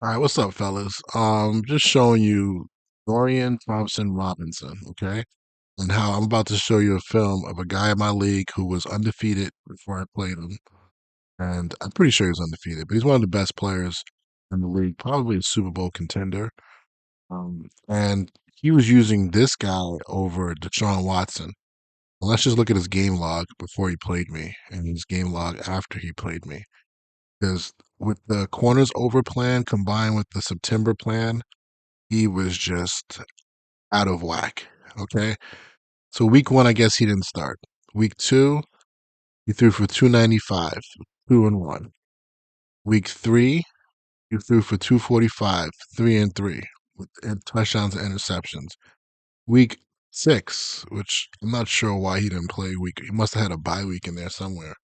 All right, what's up, fellas? Just showing you Dorian Thompson Robinson, okay? And how I'm about to show you a film of a guy in my league who was undefeated before I played him. And I'm pretty sure he's undefeated, but he's one of the best players in the league, probably a Super Bowl contender. And he was using this guy over Deshaun Watson. Well, let's just look at his game log before he played me and his game log after he played me. Because with the corners over plan combined with the September plan, he was just out of whack. Okay. So week one, I guess he didn't start. Week two, he threw for 295, 2-1. Week three, he threw for 245, 3-3, with touchdowns and interceptions. Week six, which I'm not sure why he didn't play week. He must have had a bye week in there somewhere.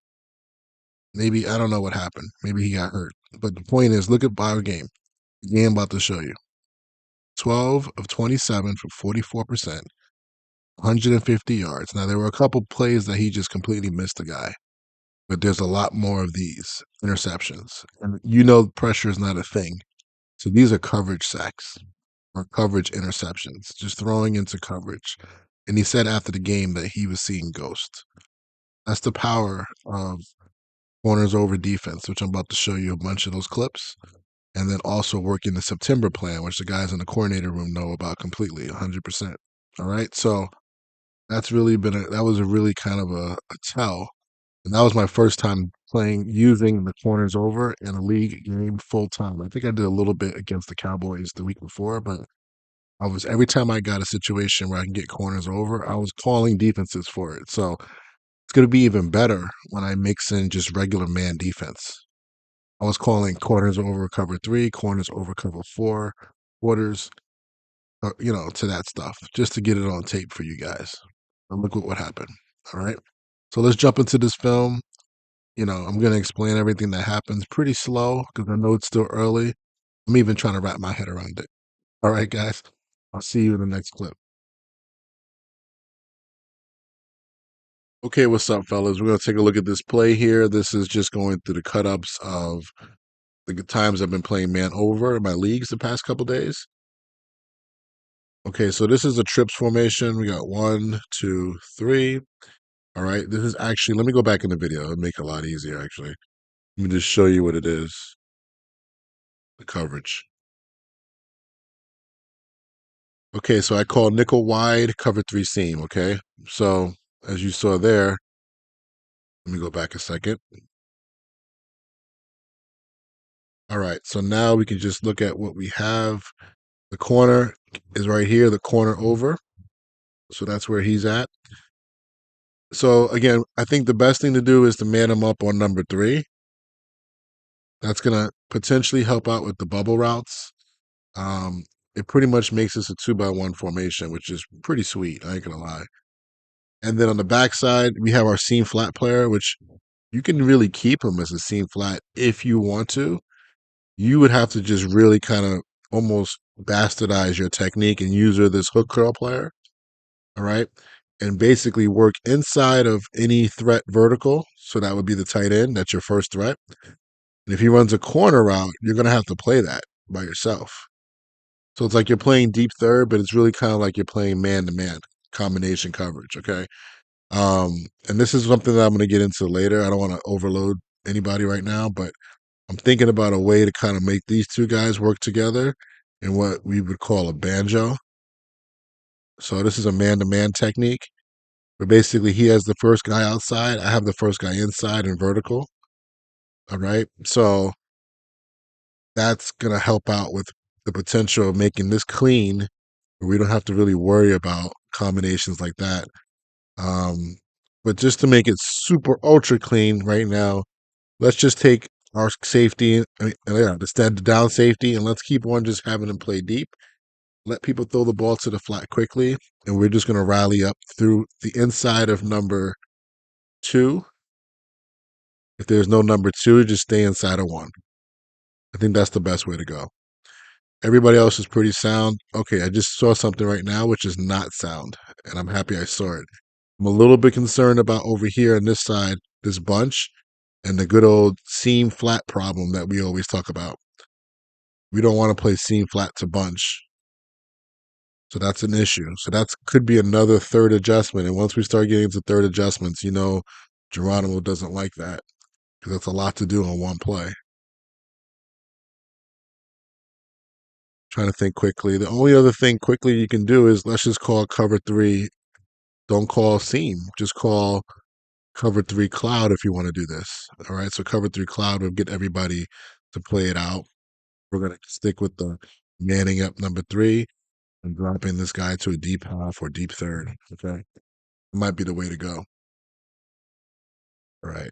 Maybe I don't know what happened. Maybe he got hurt. But the point is, look at our game. The game I'm about to show you. 12 of 27 for 44%. 150 yards. Now, there were a couple plays that he just completely missed the guy, but there's a lot more of these interceptions. And pressure is not a thing. So these are coverage sacks or coverage interceptions, just throwing into coverage. And he said after the game that he was seeing ghosts. That's the power of corners over defense, which I'm about to show you a bunch of those clips. And then also working the September plan, which the guys in the coordinator room know about completely, 100%. All right. So that was a really kind of a tell. And that was my first time using the corners over in a league game full time. I think I did a little bit against the Cowboys the week before, but every time I got a situation where I can get corners over, I was calling defenses for it. So it's going to be even better when I mix in just regular man defense. I was calling corners over cover three, corners over cover four, quarters, to that stuff, just to get it on tape for you guys. And look what happened. All right. So let's jump into this film. I'm going to explain everything that happens pretty slow because I know it's still early. I'm even trying to wrap my head around it. All right, guys. I'll see you in the next clip. Okay, what's up, fellas? We're going to take a look at this play here. This is just going through the cut-ups of the times I've been playing man over in my leagues the past couple days. Okay, so this is a trips formation. We got 1, 2, 3. All right, this is actually, let me go back in the video. It'll make it a lot easier, actually. Let me just show you what it is, the coverage. Okay, so I call nickel wide, cover three seam, okay? So as you saw there, let me go back a second. All right, so now we can just look at what we have. The corner is right here, the corner over. So that's where he's at. So again, I think the best thing to do is to man him up on number three. That's gonna potentially help out with the bubble routes. Um, it pretty much makes this a 2-by-1 formation, which is pretty sweet. I ain't gonna lie. And then on the backside, we have our seam flat player, which you can really keep him as a seam flat if you want to. You would have to just really kind of almost bastardize your technique and use her this hook curl player. All right. And basically work inside of any threat vertical. So that would be the tight end. That's your first threat. And if he runs a corner route, you're going to have to play that by yourself. So it's like you're playing deep third, but it's really kind of like you're playing man to man combination coverage. Okay. And this is something that I'm going to get into later. I don't want to overload anybody right now, but I'm thinking about a way to kind of make these two guys work together in what we would call a banjo. So this is a man-to-man technique where basically he has the first guy outside, I have the first guy inside and vertical. All right. So that's going to help out with the potential of making this clean where we don't have to really worry about combinations like that. But just to make it super ultra clean right now, let's just take our safety, the down safety, and let's keep on just having them play deep. Let people throw the ball to the flat quickly, and we're just going to rally up through the inside of number two. If there's no number two, just stay inside of one. I think that's the best way to go. Everybody else is pretty sound. Okay, I just saw something right now which is not sound, and I'm happy I saw it. I'm a little bit concerned about over here on this side, this bunch, and the good old seam flat problem that we always talk about. We don't want to play seam flat to bunch. So that's an issue. So that could be another third adjustment. And once we start getting to third adjustments, Geronimo doesn't like that because that's a lot to do on one play. Trying to think quickly. The only other thing quickly you can do is let's just call cover three. Don't call seam. Just call cover three cloud if you want to do this. All right. So cover three cloud will get everybody to play it out. We're going to stick with the manning up number three and dropping this guy to a deep half or deep third. Okay. It might be the way to go. All right.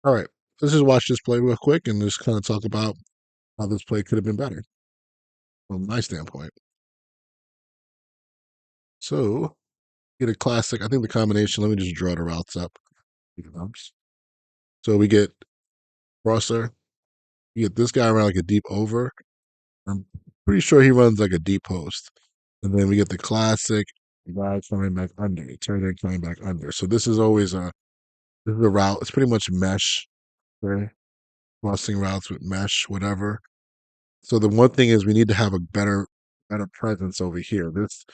All right. Let's just watch this play real quick and just kind of talk about how this play could have been better from my standpoint. So, get a classic. I think the combination, let me just draw the routes up. So we get crosser. You get this guy around like a deep over. I'm pretty sure he runs like a deep post. And then we get the classic guy coming back under, turn in coming back under. So this is a route. It's pretty much mesh, okay? Crossing routes with mesh, whatever. So the one thing is we need to have a better presence over here. This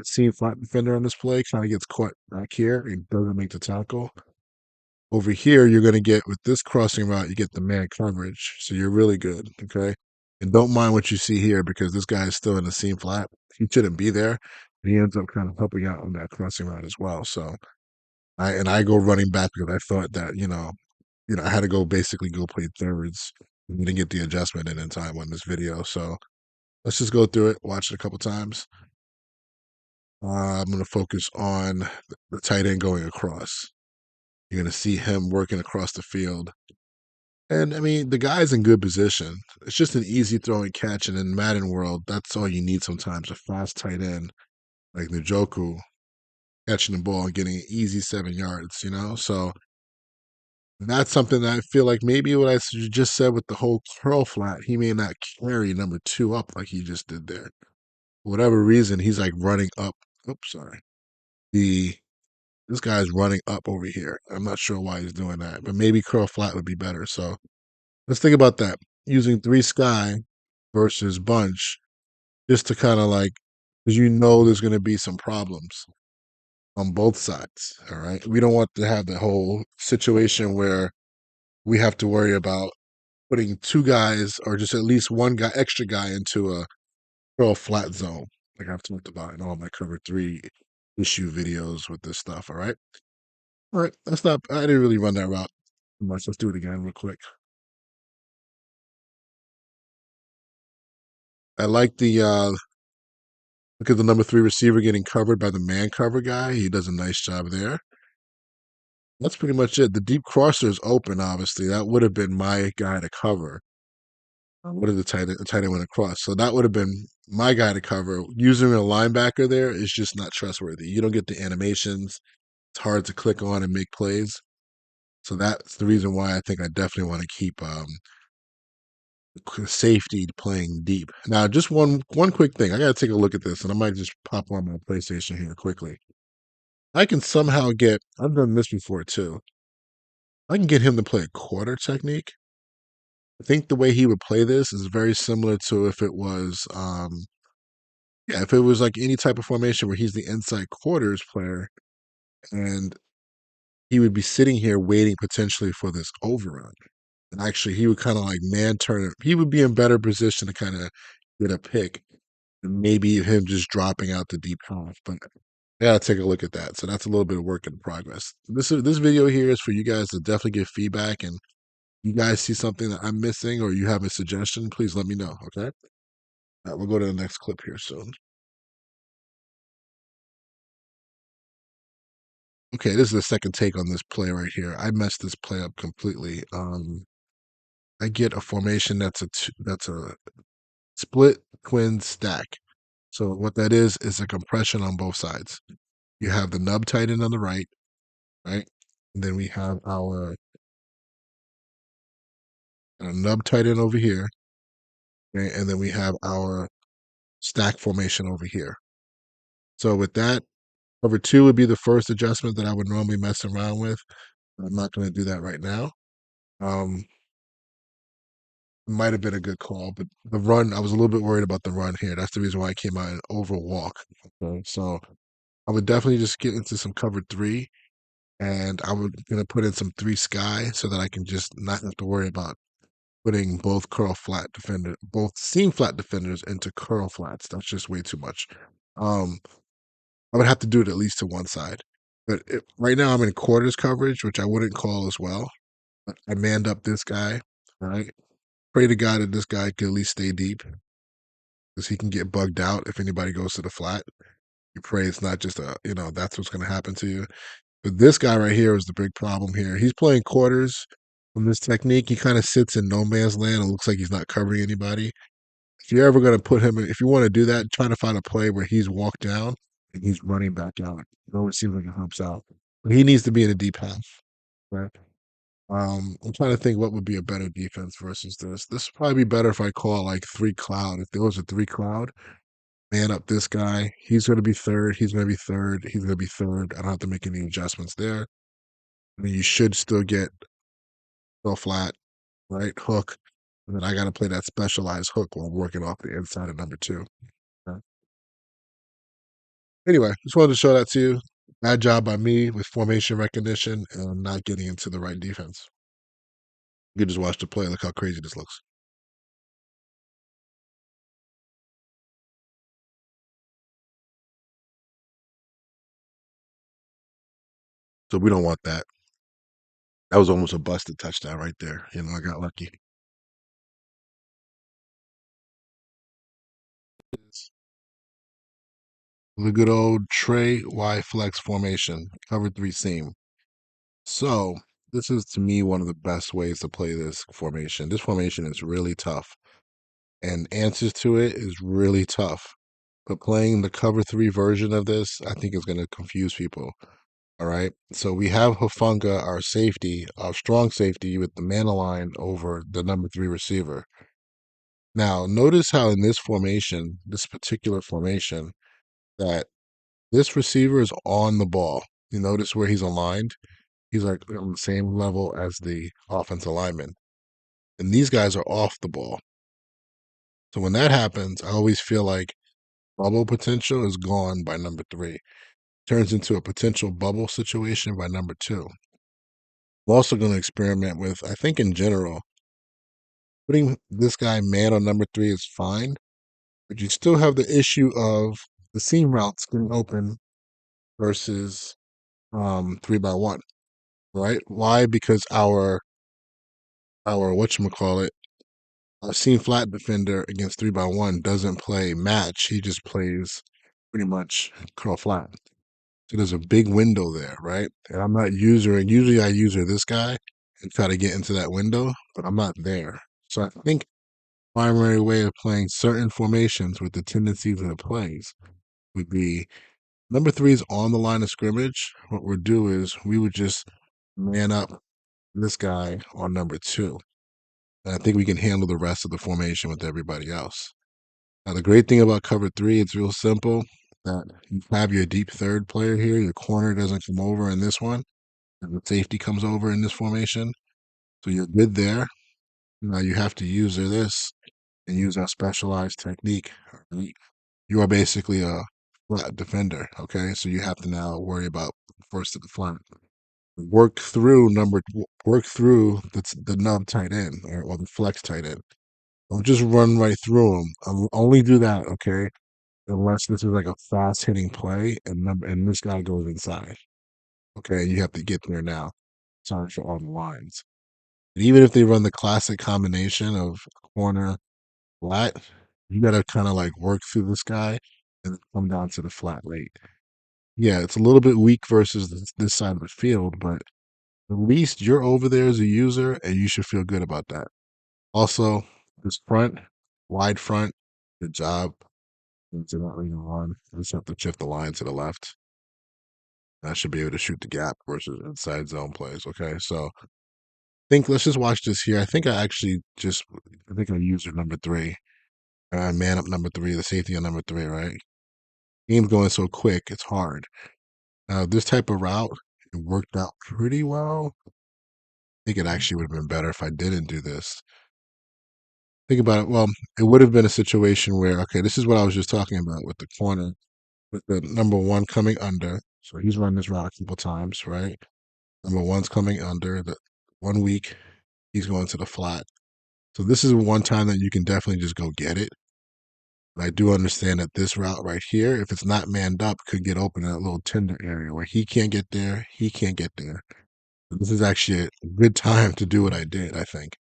seam flat defender on this play kind of gets caught back here and doesn't make the tackle. Over here, you're going to get with this crossing route, you get the man coverage. So you're really good. Okay. And don't mind what you see here because this guy is still in the seam flat. He shouldn't be there. He ends up kind of helping out on that crossing route as well. So I go running back because I thought that, I had to go basically go play thirds. We didn't get the adjustment in time on this video. So let's just go through it, watch it a couple times. I'm going to focus on the tight end going across. You're going to see him working across the field. And I mean, the guy's in good position. It's just an easy throw and catch. And in Madden world, that's all you need sometimes. A fast tight end like Njoku catching the ball and getting an easy 7 yards. So that's something that I feel like maybe what I just said with the whole curl flat, he may not carry number two up like he just did there. For whatever reason, he's like running up. Oops, sorry. The This guy's running up over here. I'm not sure why he's doing that, but maybe curl flat would be better. So let's think about that. Using three sky versus bunch, just to kind of like, because there's going to be some problems on both sides. All right. We don't want to have the whole situation where we have to worry about putting two guys or just at least one guy, extra guy into a curl flat zone, like I've talked about in all my cover three issue videos with this stuff. All right. All right. I didn't really run that route much. Let's do it again real quick. I like the look at the number three receiver getting covered by the man cover guy. He does a nice job there. That's pretty much it. The deep crosser is open, obviously. That would have been my guy to cover. What did the tight end went across? So that would have been my guy to cover. Using a linebacker there is just not trustworthy. You don't get the animations. It's hard to click on and make plays. So that's the reason why I think I definitely want to keep safety playing deep. Now, just one quick thing. I got to take a look at this, and I might just pop on my PlayStation here quickly. I can somehow get. I've done this before too. I can get him to play a quarter technique. I think the way he would play this is very similar to if it was, yeah, if it was like any type of formation where he's the inside quarters player, and he would be sitting here waiting potentially for this overrun. And actually, he would kind of like man turn it. He would be in better position to kind of get a pick and maybe him just dropping out the deep half. But I gotta take a look at that. So that's a little bit of work in progress. This video here is for you guys to definitely give feedback, and you guys see something that I'm missing or you have a suggestion, please let me know. Okay. All right, we'll go to the next clip here soon. Okay, this is the second take on this play right here. I messed this play up completely. I get a formation that's a split twin stack. So what that is a compression on both sides. You have the nub tight end on the right? And then we have our nub tight end over here, okay? And then we have our stack formation over here. So with that, cover two would be the first adjustment that I would normally mess around with. I'm not going to do that right now. Um, might have been a good call, but the run, I was a little bit worried about the run here. That's the reason why I came out and overwalk. Okay, so I would definitely just get into some cover three, and I would gonna put in some three sky so that I can just not have to worry about putting both both seam flat defenders into curl flats. That's just way too much. Um, I would have to do it at least to one side. But right now I'm in quarters coverage, which I wouldn't call as well. But I manned up this guy, right? Pray to God that this guy can at least stay deep because he can get bugged out if anybody goes to the flat. You pray it's not just that's what's going to happen to you. But this guy right here is the big problem here. He's playing quarters from this technique. He kind of sits in no man's land. It looks like he's not covering anybody. If you're ever going to put him in, if you want to do that, try to find a play where he's walked down and he's running back out. It always seems like it helps out. But he needs to be in a deep half, right? I'm trying to think what would be a better defense versus this. This would probably be better if I call like three cloud. If there was a three cloud, man up this guy. He's going to be third. He's going to be third. He's going to be third. I don't have to make any adjustments there. I mean, you should still get go flat, right? Hook. And then I got to play that specialized hook while I'm working off the inside of number two. Okay. Anyway, just wanted to show that to you. Bad job by me with formation recognition and not getting into the right defense. You can just watch the play. Look how crazy this looks. So we don't want that. That was almost a busted touchdown right there. I got lucky. The good old Trey Y flex formation, cover three seam. So this is to me one of the best ways to play this formation. This formation is really tough, and answers to it is really tough. But playing the cover three version of this, I think is going to confuse people. All right. So we have Hufanga, our safety, our strong safety, with the man line over the number three receiver. Now, notice how in this formation, this particular formation, that this receiver is on the ball. You notice where he's aligned? He's like on the same level as the offensive lineman. And these guys are off the ball. So when that happens, I always feel like bubble potential is gone by number three. Turns into a potential bubble situation by number two. I'm also going to experiment with, I think in general, putting this guy man on number three is fine, but you still have the issue of the seam routes getting open versus 3 by 1, right? Why? Because our whatchamacallit, our seam flat defender against 3 by 1 doesn't play match. He just plays pretty much curl flat. So there's a big window there, right? And I'm not usering, usually I user this guy and try to get into that window, but I'm not there. So I think primary way of playing certain formations with the tendencies of the plays would be number three is on the line of scrimmage. What we'll do is we would just man up this guy on number two. And I think we can handle the rest of the formation with everybody else. Now, the great thing about cover three, it's real simple that you have your deep third player here. Your corner doesn't come over in this one, and the safety comes over in this formation. So you're good there. Now you have to use this and use our specialized technique. Right? You are basically a flat defender. Okay. So you have to now worry about first to the flat. Work through the nub tight end or the flex tight end. Don't just run right through them. Only do that, okay? Unless this is like a fast hitting play and this guy goes inside. Okay, you have to get there now. Sorry for all the lines. And even if they run the classic combination of corner flat, you gotta kind of like work through this guy and then come down to the flat late. Yeah, it's a little bit weak versus this side of the field, but at least you're over there as a user and you should feel good about that. Also, this front, wide front, good job. It's not leaning on. I just have to shift the line to the left. I should be able to shoot the gap versus inside zone plays. Okay, so think let's just watch this here. I think I used number three. Man up number three, the safety on number three, right? Game's going so quick, it's hard. Now this type of route, it worked out pretty well. I think it actually would have been better if I didn't do this. Think about it. Well, it would have been a situation where, okay, this is what I was just talking about with the corner, with the number one coming under. So he's run this route a couple times, right? Number one's coming under the 1 week. He's going to the flat. So this is one time that you can definitely just go get it. But I do understand that this route right here, if it's not manned up, could get open in a little tender area where he can't get there, he can't get there. So this is actually a good time to do what I did, I think,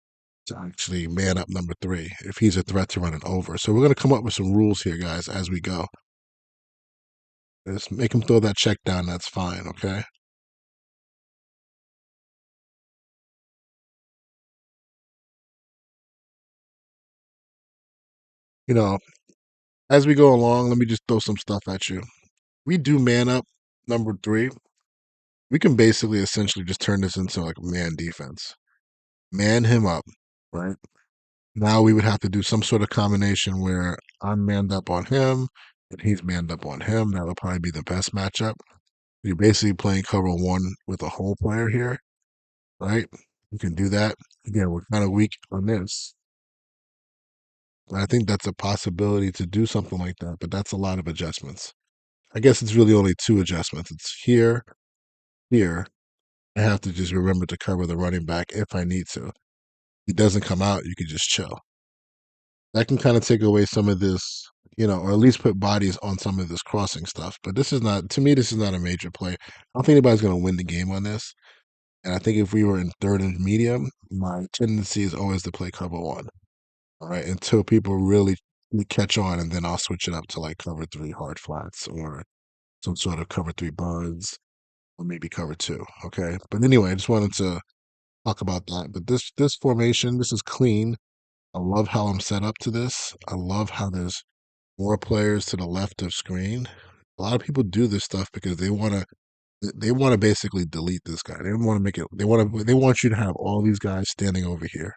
to actually man up number three if he's a threat to running over. So we're going to come up with some rules here, guys, as we go. Just make him throw that check down. That's fine, okay? You know, as we go along, let me just throw some stuff at you. We do man up number three. We can basically essentially just turn this into like a man defense. Man him up, right? Now we would have to do some sort of combination where I'm manned up on him and he's manned up on him. That would probably be the best matchup. You're basically playing cover one with a whole player here, right? You can do that. Again, we're kind of weak on this. I think that's a possibility to do something like that, but that's a lot of adjustments. I guess it's really only two adjustments. It's here, here. I have to just remember to cover the running back if I need to. If he doesn't come out, you can just chill. That can kind of take away some of this, or at least put bodies on some of this crossing stuff. But this is not, to me, this is not a major play. I don't think anybody's going to win the game on this. And I think if we were in third and medium, my tendency is always to play cover one. All right. Until people really catch on, and then I'll switch it up to like cover three hard flats or some sort of cover three buns or maybe cover two. Okay. But anyway, I just wanted to talk about that. But this formation, this is clean. I love how I'm set up to this. I love how there's more players to the left of screen. A lot of people do this stuff because they want to basically delete this guy. They don't want to make it. They want you to have all these guys standing over here.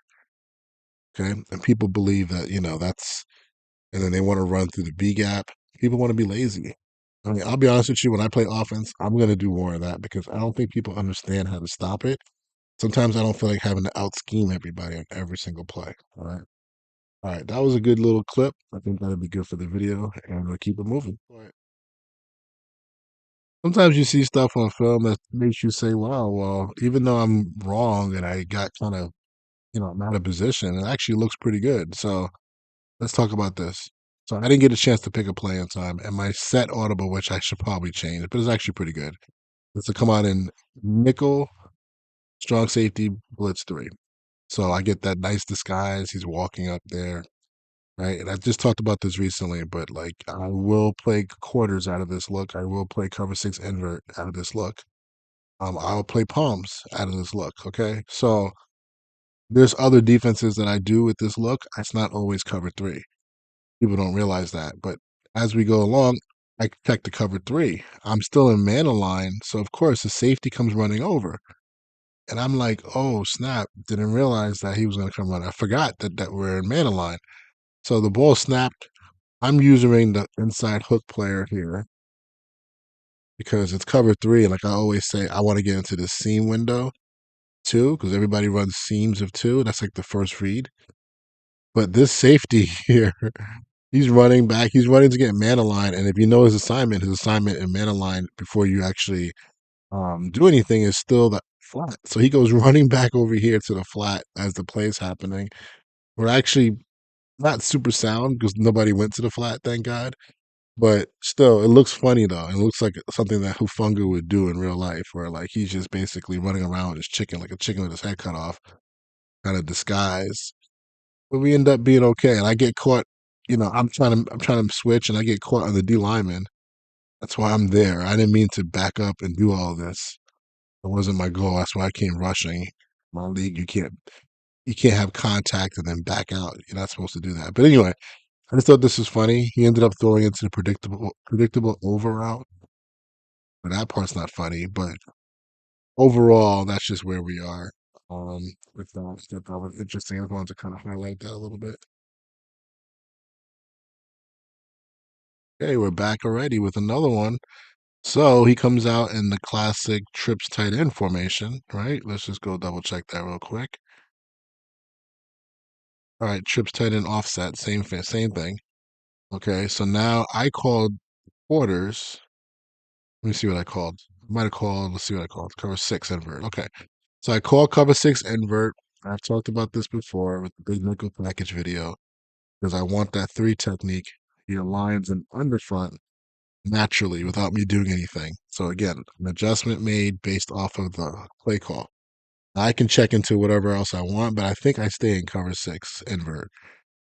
Okay, and people believe that that's, and then they want to run through the B gap. People want to be lazy. I mean, I'll be honest with you. When I play offense, I'm going to do more of that because I don't think people understand how to stop it. Sometimes I don't feel like having to out scheme everybody on every single play. All right. All right, that was a good little clip. I think that'd be good for the video, and we'll keep it moving. Right. Sometimes you see stuff on film that makes you say, "Wow, well, even though I'm wrong and I got kind of, I'm out of position, it actually looks pretty good." So let's talk about this. So I didn't get a chance to pick a play in time, and my set audible, which I should probably change, but it's actually pretty good. It's to come out in nickel, strong safety, blitz three. So I get that nice disguise. He's walking up there. Right. And I just talked about this recently, but like I will play quarters out of this look. I will play cover six invert out of this look. I'll play palms out of this look. Okay. So there's other defenses that I do with this look. It's not always cover three. People don't realize that. But as we go along, I protect the cover three. I'm still in man line. So of course the safety comes running over. And I'm like, oh snap. Didn't realize that he was gonna come run. I forgot that we're in man line. So the ball snapped. I'm using the inside hook player here because it's cover three. And like I always say, I want to get into the seam window too, because everybody runs seams of two. That's like the first read. But this safety here, he's running back. He's running to get man aligned. And if you know his assignment in man aligned before you actually do anything is still the flat. So he goes running back over here to the flat as the play is happening. We're actually not super sound because nobody went to the flat, thank God. But still, it looks funny though. It looks like something that Hufunga would do in real life, where like he's just basically running around with his chicken, like a chicken with his head cut off, kind of disguise. But we end up being okay, and I get caught. I'm trying to switch, and I get caught on the D lineman. That's why I'm there. I didn't mean to back up and do all this. It wasn't my goal. That's why I came rushing. My league, you can't have contact and then back out. You're not supposed to do that. But anyway, I just thought this was funny. He ended up throwing into the predictable over route. But that part's not funny. But overall, that's just where we are. With that was interesting. I wanted to kind of highlight that a little bit. Okay, we're back already with another one. So he comes out in the classic trips tight end formation, right? Let's just go double check that real quick. All right, trips tight end offset, same thing. Okay, so now I called quarters. Let me see what I called. I might have called, let's see what I called. Cover six invert. Okay. So I call cover six invert. I've talked about this before with the big nickel package video because I want that three technique. He aligns an underfront naturally without me doing anything. So again, an adjustment made based off of the play call. I can check into whatever else I want, but I think I stay in cover six invert.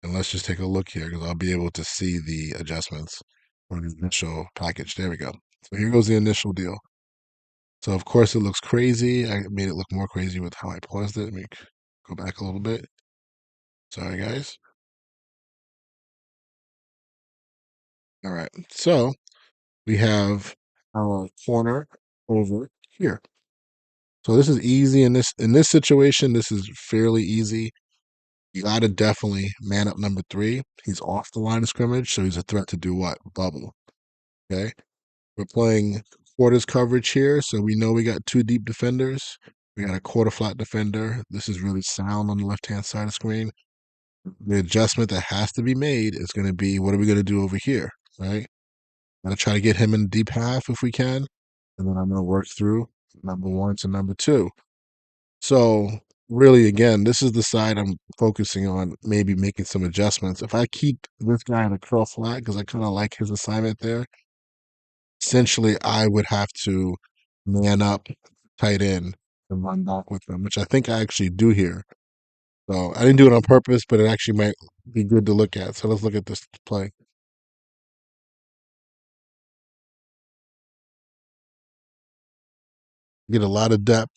And let's just take a look here because I'll be able to see the adjustments from the initial package. There we go. So here goes the initial deal. So of course it looks crazy. I made it look more crazy with how I paused it. Let me go back a little bit. Sorry, guys. All right. So we have our corner over here. So this is easy in this situation. This is fairly easy. You got to definitely man up number three. He's off the line of scrimmage, so he's a threat to do what? Bubble. Okay. We're playing quarters coverage here, so we know we got two deep defenders. We got a quarter flat defender. This is really sound on the left hand side of the screen. The adjustment that has to be made is going to be what are we going to do over here, right? I'm going to try to get him in deep half if we can, and then I'm going to work through number one to number two. So really, again, this is the side I'm focusing on, maybe making some adjustments. If I keep this guy in a curl flat because I kind of like his assignment there, essentially I would have to man up tight end and run back with them, which I think I actually do here. So I didn't do it on purpose, but it actually might be good to look at. So let's look at this play. Get a lot of depth.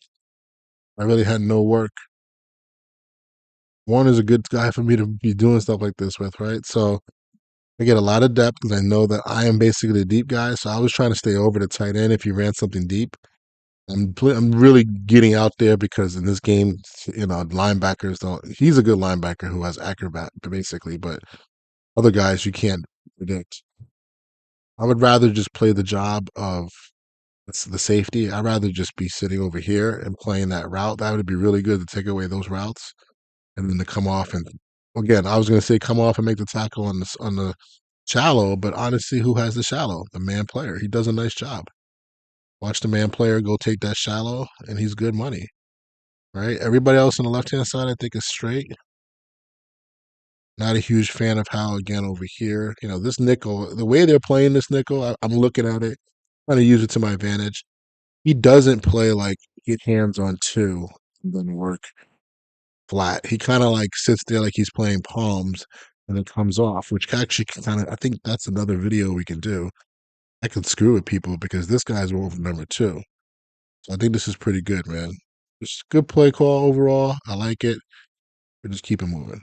I really had no work. One is a good guy for me to be doing stuff like this with, right? So I get a lot of depth because I know that I am basically the deep guy. So I was trying to stay over the tight end if you ran something deep. I'm really getting out there because in this game, linebackers don't. He's a good linebacker who has acrobat basically, but other guys you can't predict. I would rather just play the job of the safety. I'd rather just be sitting over here and playing that route. That would be really good to take away those routes and then to come off and again, I was going to say come off and make the tackle on the shallow, but honestly, who has the shallow? The man player. He does a nice job. Watch the man player go take that shallow, and he's good money, right? Everybody else on the left hand side, I think, is straight. Not a huge fan of how, again, over here, this nickel, the way they're playing this nickel, I'm looking at it, trying to use it to my advantage. He doesn't play like get hands on two and then work flat. He kind of like sits there like he's playing palms and it comes off, which actually kind of, I think that's another video we can do. I can screw with people because this guy's over number two. So I think this is pretty good, man. Just good play call overall. I like it. We just keep it moving.